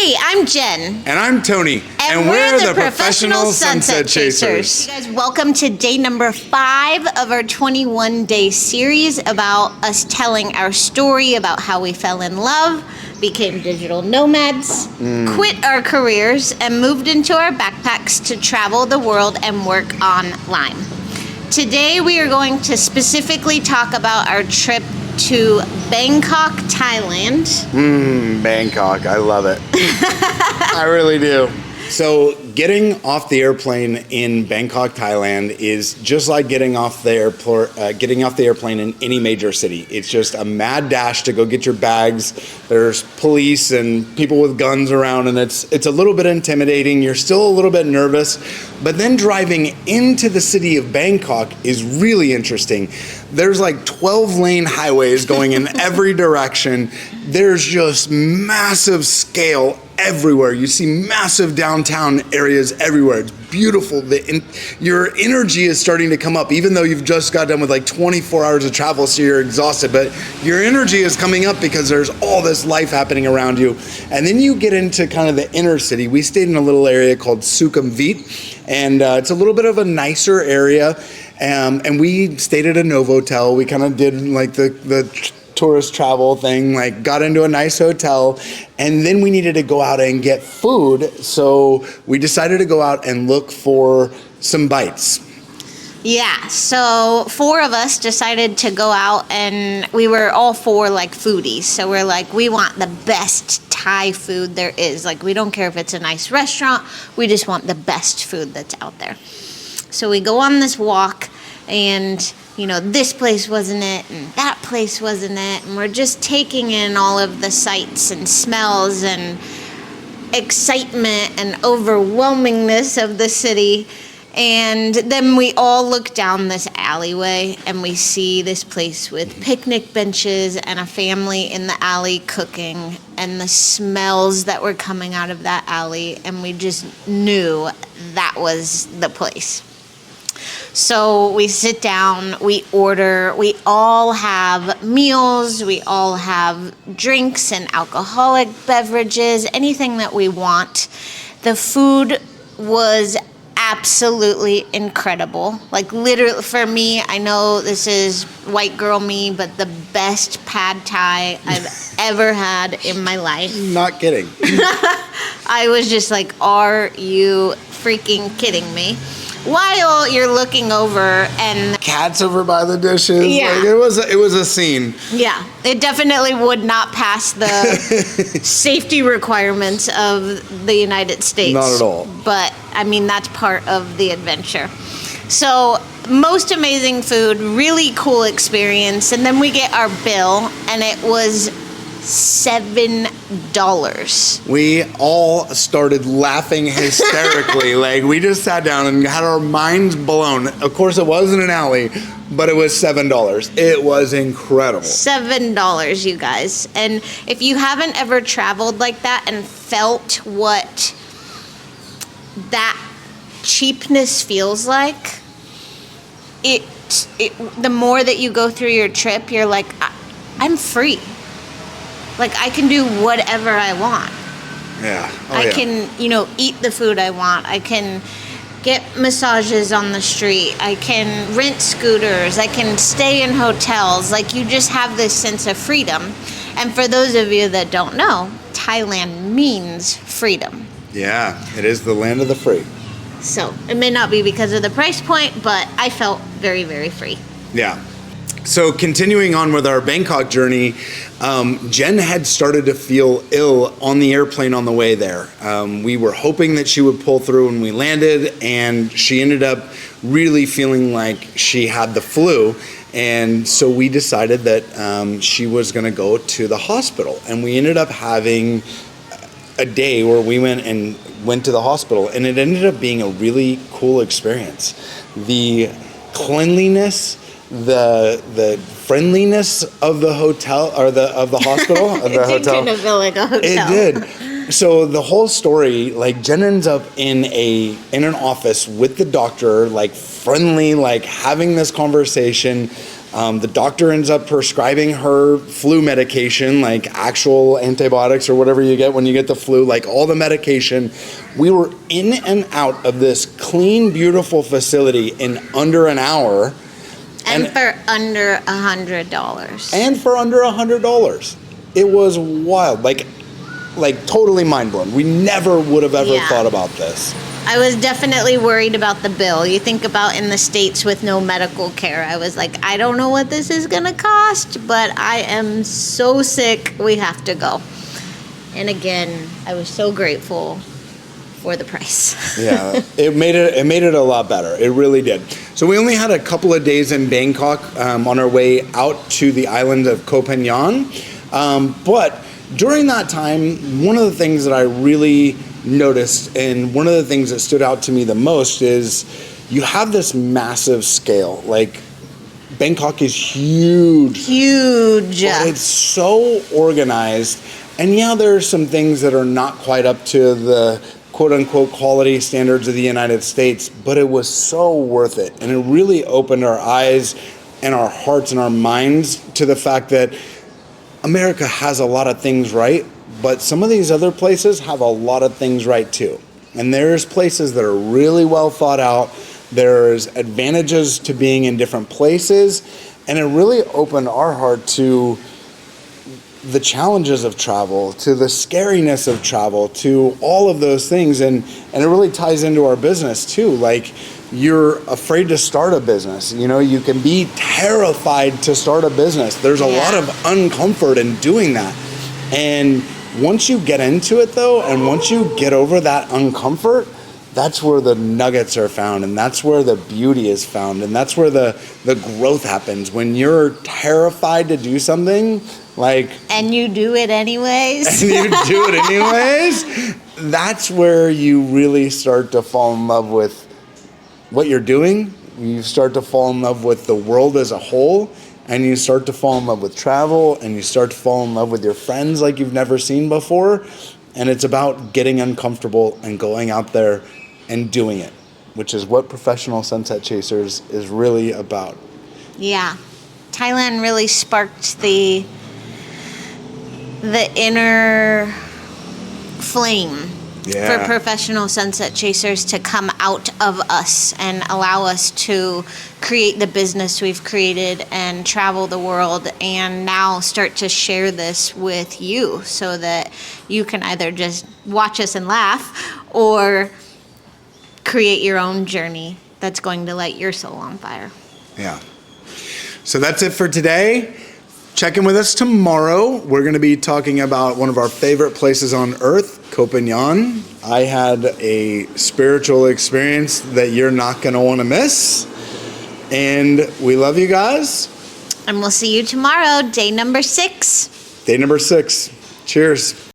Hey, I'm Jen. And I'm Tony. And we're the professional sunset chasers. You guys, welcome to day number 5 of our 21-day series about us telling our story about how we fell in love, became digital nomads, quit our careers, and moved into our backpacks to travel the world and work online. Today we are going to specifically talk about our trip to Bangkok, Thailand. Bangkok. I love it. I really do. So getting off the airplane in Bangkok, Thailand is just like getting off the airplane in any major city. It's just a mad dash to go get your bags. There's police and people with guns around, and it's a little bit intimidating. You're still a little bit nervous, but then driving into the city of Bangkok is really interesting. There's like 12-lane highways going in every direction. There's just massive scale everywhere. You see massive downtown areas everywhere. It's beautiful. Your energy is starting to come up, even though you've just got done with like 24 hours of travel, so you're exhausted, but your energy is coming up because there's all this life happening around you. And then you get into kind of the inner city. We stayed in a little area called Sukhumvit, and it's a little bit of a nicer area. And we stayed at a Novotel. We kind of did like the tourist travel thing, like got into a nice hotel, and then we needed to go out and get food. So we decided to go out and look for some bites. Yeah, so 4 of us decided to go out, and we were all 4 like foodies. So we're like, we want the best Thai food there is. Like, we don't care if it's a nice restaurant, we just want the best food that's out there. So we go on this walk, and you know, this place wasn't it, and that place wasn't it, and we're just taking in all of the sights and smells and excitement and overwhelmingness of the city. And then we all look down this alleyway, and we see this place with picnic benches and a family in the alley cooking, and the smells that were coming out of that alley, and we just knew that was the place. So we sit down, we order, we all have meals, we all have drinks and alcoholic beverages, anything that we want. The food was absolutely incredible. Like, literally, for me, I know this is white girl me, but the best pad thai I've ever had in my life. Not kidding. I was just like, are you freaking kidding me? While you're looking over, and Cats over by the dishes. Yeah. Like, it was a scene. Yeah, it definitely would not pass the safety requirements of the United States. Not at all. But I mean, that's part of the adventure. So, most amazing food, really cool experience, and then we get our bill, and it was $7. We all started laughing hysterically. Like, we just sat down and had our minds blown. Of course, it wasn't an alley, but it was $7. It was incredible. $7, you guys. And if you haven't ever traveled like that and felt what that cheapness feels like, the more that you go through your trip, you're like, I'm free. Like, I can do whatever I want. Yeah. I can, eat the food I want. I can get massages on the street. I can rent scooters. I can stay in hotels. Like, you just have this sense of freedom. And for those of you that don't know, Thailand means freedom. Yeah, it is the land of the free. So, it may not be because of the price point, but I felt very, very free. Yeah. So continuing on with our Bangkok journey, Jen had started to feel ill on the airplane on the way there. We were hoping that she would pull through when we landed, and she ended up really feeling like she had the flu. And so we decided that she was going to go to the hospital. And we ended up having a day where we went to the hospital, and it ended up being a really cool experience. The cleanliness, the friendliness of the hotel, or of the hospital, of the It did kind of feel like a hotel. It did. So the whole story, like, Jen ends up in an office with the doctor, like, friendly, like, having this conversation. The doctor ends up prescribing her flu medication, like actual antibiotics or whatever you get when you get the flu, like all the medication. We were in and out of this clean, beautiful facility in under an hour. And for under $100. And for under $100. It was wild. Like totally mind blown. We never would have ever thought about this. I was definitely worried about the bill. You think about in the States with no medical care. I was like, I don't know what this is going to cost, but I am so sick. We have to go. And again, I was so grateful for the price. Yeah, it made it a lot better. It really did. So we only had a couple of days in Bangkok on our way out to the island of Koh Phangan. But during that time, one of the things that I really noticed, and one of the things that stood out to me the most, is you have this massive scale. Like, Bangkok is huge. Huge. But it's so organized. And yeah, there are some things that are not quite up to the quote-unquote quality standards of the United States, but it was so worth it. And it really opened our eyes and our hearts and our minds to the fact that America has a lot of things right, but some of these other places have a lot of things right too. And there's places that are really well thought out. There's advantages to being in different places. And it really opened our heart to the challenges of travel, to the scariness of travel, to all of those things. And it really ties into our business too. Like, you're afraid to start a business. You know, you can be terrified to start a business. There's a lot of uncomfort in doing that. And once you get into it though, and once you get over that uncomfort, that's where the nuggets are found, and that's where the beauty is found, and that's where the growth happens. When you're terrified to do something, like... And you do it anyways. That's where you really start to fall in love with what you're doing. You start to fall in love with the world as a whole, and you start to fall in love with travel, and you start to fall in love with your friends like you've never seen before. And it's about getting uncomfortable and going out there and doing it, which is what Professional Sunset Chasers is really about. Yeah. Thailand really sparked the inner flame for Professional Sunset Chasers to come out of us and allow us to create the business we've created and travel the world, and now start to share this with you so that you can either just watch us and laugh or create your own journey that's going to light your soul on fire. Yeah. So that's it for today. Check in with us tomorrow. We're going to be talking about one of our favorite places on earth, Koh Phangan. I had a spiritual experience that you're not going to want to miss. And we love you guys. And we'll see you tomorrow, day number 6. Day number 6. Cheers.